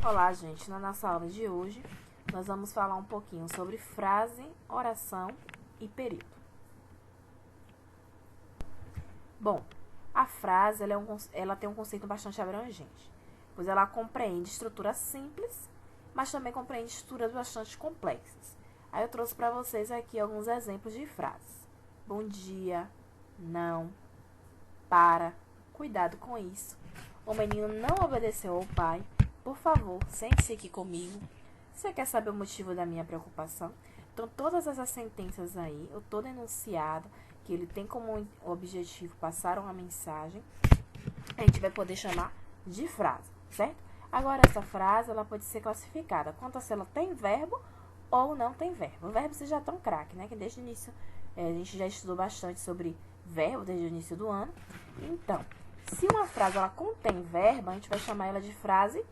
Olá, gente. Na nossa aula de hoje, nós vamos falar um pouquinho sobre frase, oração e período. Bom, a frase ela tem um conceito bastante abrangente, pois ela compreende estruturas simples, mas também compreende estruturas bastante complexas. Aí eu trouxe para vocês aqui alguns exemplos de frases. Bom dia, não, para, cuidado com isso. O menino não obedeceu ao pai. Por favor, sente-se aqui comigo. Você quer saber o motivo da minha preocupação? Então, todas essas sentenças aí, ou todo enunciado, que ele tem como objetivo passar uma mensagem, a gente vai poder chamar de frase, certo? Agora, essa frase, ela pode ser classificada quanto a se ela tem verbo ou não tem verbo. O verbo vocês já estão craque, né? Que desde o início, a gente já estudou bastante sobre verbo, desde o início do ano. Então, se uma frase ela contém verbo, a gente vai chamar ela de frase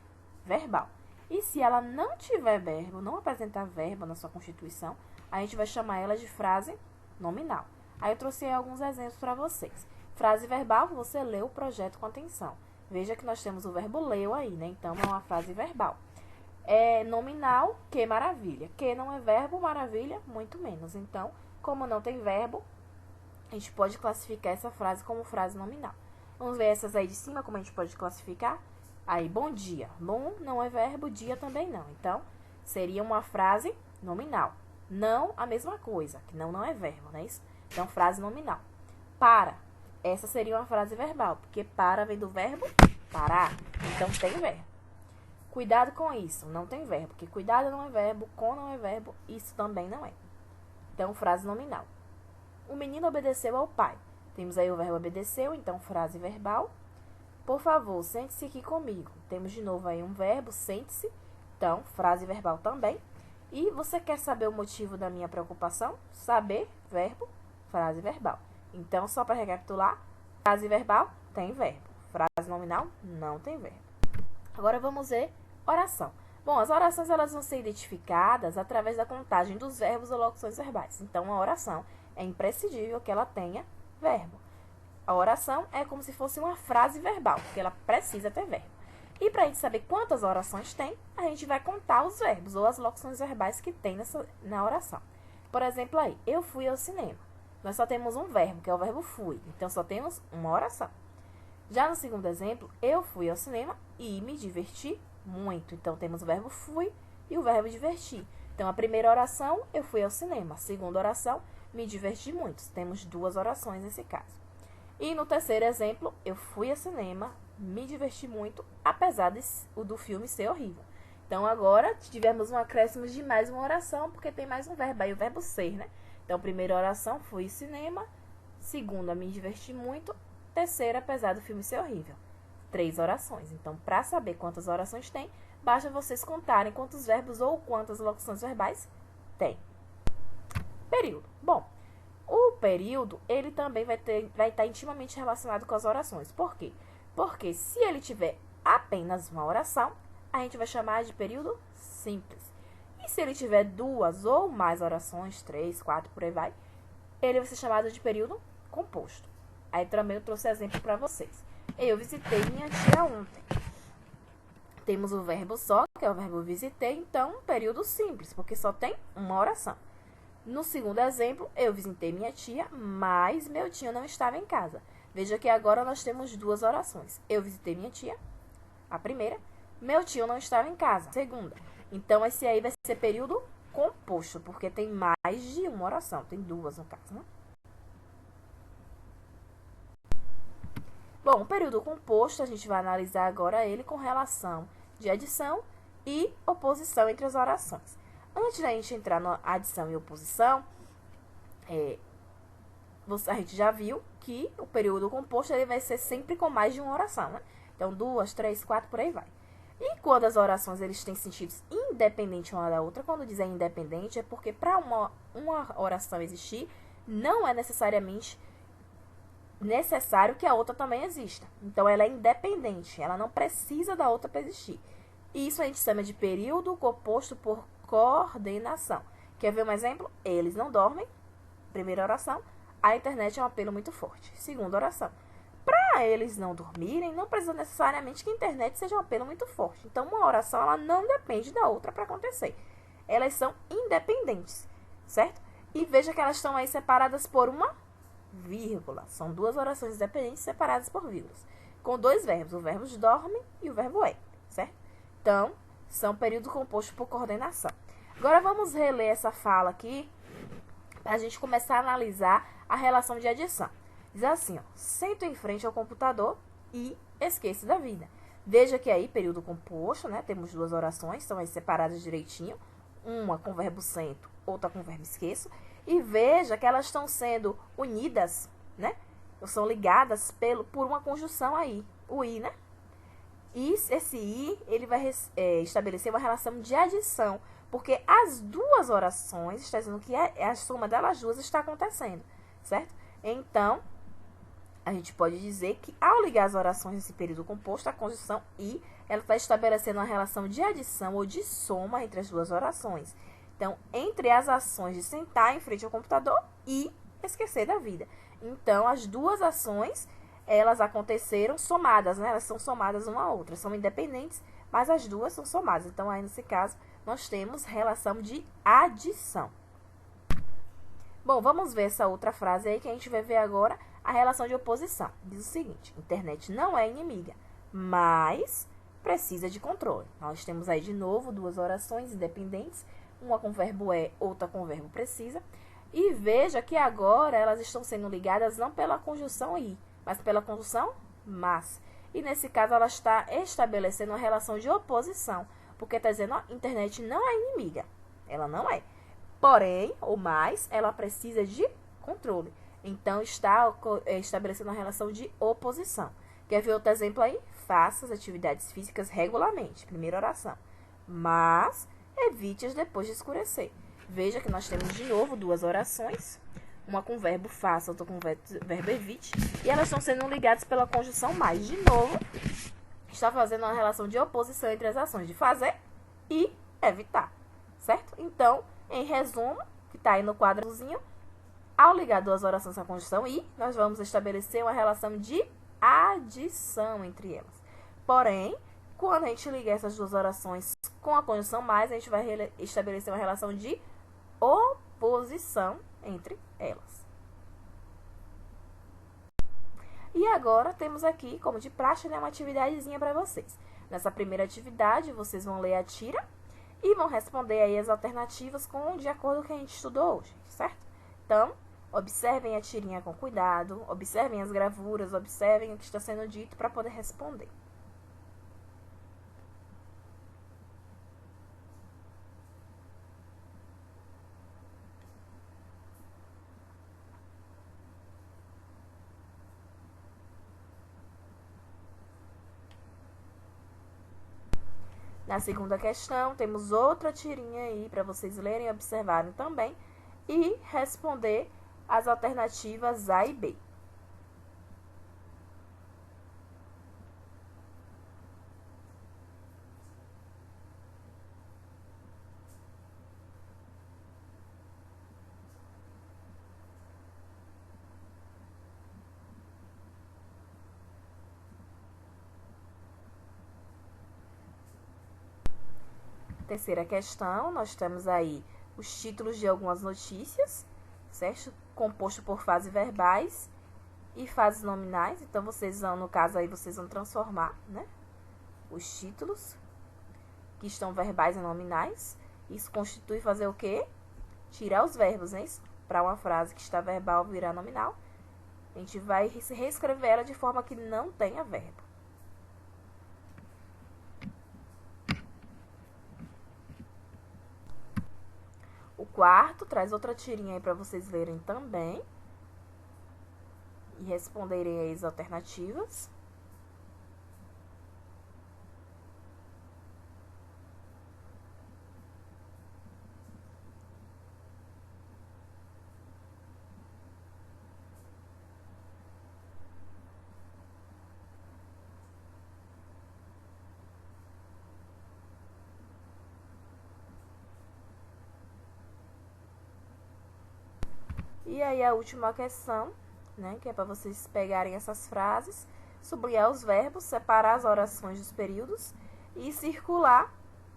verbal. E se ela não tiver verbo, não apresentar verbo na sua constituição, a gente vai chamar ela de frase nominal. Aí eu trouxe alguns exemplos para vocês. Frase verbal, você leu o projeto com atenção. Veja que nós temos o verbo leu aí, né? Então, é uma frase verbal. Nominal, que maravilha. Que não é verbo, maravilha, muito menos. Então, como não tem verbo, a gente pode classificar essa frase como frase nominal. Vamos ver essas aí de cima, como a gente pode classificar. Aí, bom dia. Bom não é verbo, dia também não. Então, seria uma frase nominal. Não, a mesma coisa, que não é verbo, não é isso? Então, frase nominal. Para. Essa seria uma frase verbal, porque para vem do verbo parar. Então, tem verbo. Cuidado com isso. Não tem verbo, porque cuidado não é verbo, com não é verbo, isso também não é. Então, frase nominal. O menino obedeceu ao pai. Temos aí o verbo obedeceu, então, frase verbal. Por favor, sente-se aqui comigo. Temos de novo aí um verbo, sente-se. Então, frase verbal também. E você quer saber o motivo da minha preocupação? Saber, verbo, frase verbal. Então, só para recapitular, frase verbal tem verbo. Frase nominal não tem verbo. Agora vamos ver oração. Bom, as orações elas vão ser identificadas através da contagem dos verbos ou locuções verbais. Então, a oração é imprescindível que ela tenha verbo. A oração é como se fosse uma frase verbal, porque ela precisa ter verbo. E para a gente saber quantas orações tem, a gente vai contar os verbos ou as locuções verbais que tem na oração. Por exemplo, aí, eu fui ao cinema. Nós só temos um verbo, que é o verbo fui. Então, só temos uma oração. Já no segundo exemplo, eu fui ao cinema e me diverti muito. Então, temos o verbo fui e o verbo divertir. Então, a primeira oração, eu fui ao cinema. A segunda oração, me diverti muito. Temos duas orações nesse caso. E no terceiro exemplo, eu fui ao cinema, me diverti muito, apesar do filme ser horrível. Então, agora, tivemos um acréscimo de mais uma oração, porque tem mais um verbo, aí o verbo ser, né? Então, primeira oração, fui ao cinema. Segunda, me diverti muito. Terceira, apesar do filme ser horrível. 3 orações. Então, para saber quantas orações tem, basta vocês contarem quantos verbos ou quantas locuções verbais tem. Período. Bom, o período, ele também vai estar intimamente relacionado com as orações. Por quê? Porque se ele tiver apenas uma oração, a gente vai chamar de período simples. E se ele tiver 2 ou mais orações, 3, 4, por aí vai, ele vai ser chamado de período composto. Aí também eu trouxe exemplo para vocês. Eu visitei minha tia ontem. Temos o verbo só, que é o verbo visitei, então período simples, porque só tem uma oração. No segundo exemplo, eu visitei minha tia, mas meu tio não estava em casa. Veja que agora nós temos 2 orações. Eu visitei minha tia, a primeira. Meu tio não estava em casa, a segunda. Então, esse aí vai ser período composto, porque tem mais de uma oração. Tem 2 no caso, né? Bom, o período composto, a gente vai analisar agora ele com relação de adição e oposição entre as orações. Antes da gente entrar na adição e oposição, a gente já viu que o período composto ele vai ser sempre com mais de uma oração, né? Então, 2, 3, 4, por aí vai. E quando as orações eles têm sentidos independentes uma da outra, quando dizer independente, é porque para uma oração existir, não é necessariamente necessário que a outra também exista. Então, ela é independente, ela não precisa da outra para existir. Isso a gente chama de período composto por coordenação. Quer ver um exemplo? Eles não dormem. Primeira oração. A internet é um apelo muito forte. Segunda oração. Para para eles não dormirem, não precisa necessariamente que a internet seja um apelo muito forte. Então, uma oração, ela não depende da outra para acontecer. Elas são independentes, certo? E veja que elas estão aí separadas por uma vírgula. São duas orações independentes separadas por vírgulas. Com dois verbos, o verbo dorme e o verbo é, certo? Então, são período composto por coordenação. Agora, vamos reler essa fala aqui para a gente começar a analisar a relação de adição. Diz assim, ó, sento em frente ao computador e esqueço da vida. Veja que aí, período composto, né? Temos duas orações, estão aí separadas direitinho. Uma com o verbo sento, outra com o verbo esqueço. E veja que elas estão sendo unidas, né? São ligadas por uma conjunção aí, o i, né? E esse i, ele vai estabelecer uma relação de adição, porque as duas orações, está dizendo que a soma delas duas está acontecendo, certo? Então, a gente pode dizer que ao ligar as orações nesse período composto, a conjunção i, ela está estabelecendo uma relação de adição ou de soma entre as duas orações. Então, entre as ações de sentar em frente ao computador e esquecer da vida. Então, as duas ações, elas aconteceram somadas, né? Elas são somadas uma à outra. São independentes, mas as duas são somadas. Então, aí nesse caso, nós temos relação de adição. Bom, vamos ver essa outra frase aí que a gente vai ver agora, a relação de oposição. Diz o seguinte, internet não é inimiga, mas precisa de controle. Nós temos aí de novo duas orações independentes, uma com o verbo é, outra com o verbo precisa. E veja que agora elas estão sendo ligadas não pela conjunção i, mas pela conjunção mas. E nesse caso ela está estabelecendo uma relação de oposição, porque está dizendo, ó, internet não é inimiga. Ela não é. Porém, ou mais, ela precisa de controle. Então, está estabelecendo uma relação de oposição. Quer ver outro exemplo aí? Faça as atividades físicas regularmente. Primeira oração. Mas evite-as depois de escurecer. Veja que nós temos de novo duas orações. Uma com o verbo faça, outra com o verbo evite. E elas estão sendo ligadas pela conjunção mais. De novo, está fazendo uma relação de oposição entre as ações de fazer e evitar. Certo? Então, em resumo, que está aí no quadrozinho, ao ligar duas orações à conjunção i, nós vamos estabelecer uma relação de adição entre elas. Porém, quando a gente liga essas duas orações com a conjunção mais, a gente vai estabelecer uma relação de oposição entre elas. E agora temos aqui, como de praxe, né, uma atividadezinha para vocês. Nessa primeira atividade, vocês vão ler a tira e vão responder aí as alternativas de acordo com o que a gente estudou hoje, certo? Então, observem a tirinha com cuidado, observem as gravuras, observem o que está sendo dito para poder responder. Na segunda questão, temos outra tirinha aí para vocês lerem e observarem também e responder as alternativas A e B. Terceira questão, nós temos aí os títulos de algumas notícias, certo? Composto por frases verbais e frases nominais. Então, vocês vão, no caso aí, vocês vão transformar, né, os títulos que estão verbais em nominais. Isso constitui fazer o quê? Tirar os verbos, né? Para uma frase que está verbal virar nominal, a gente vai reescrever ela de forma que não tenha verbo. O quarto traz outra tirinha aí para vocês lerem também e responderem aí as alternativas. E aí a última questão, né, que é para vocês pegarem essas frases sublinhar os verbos, separar as orações dos períodos e circular,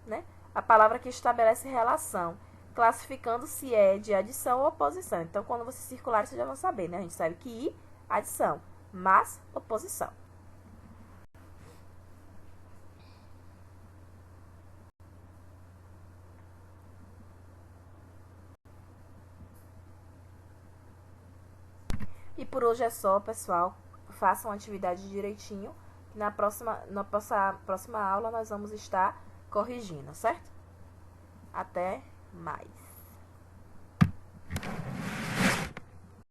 né, a palavra que estabelece relação, classificando se é de adição ou oposição. Então, quando você circular, vocês já vão saber, né? A gente sabe que I, adição, mas, oposição. E por hoje é só, pessoal. Façam a atividade direitinho. Na próxima aula nós vamos estar corrigindo, certo? Até mais.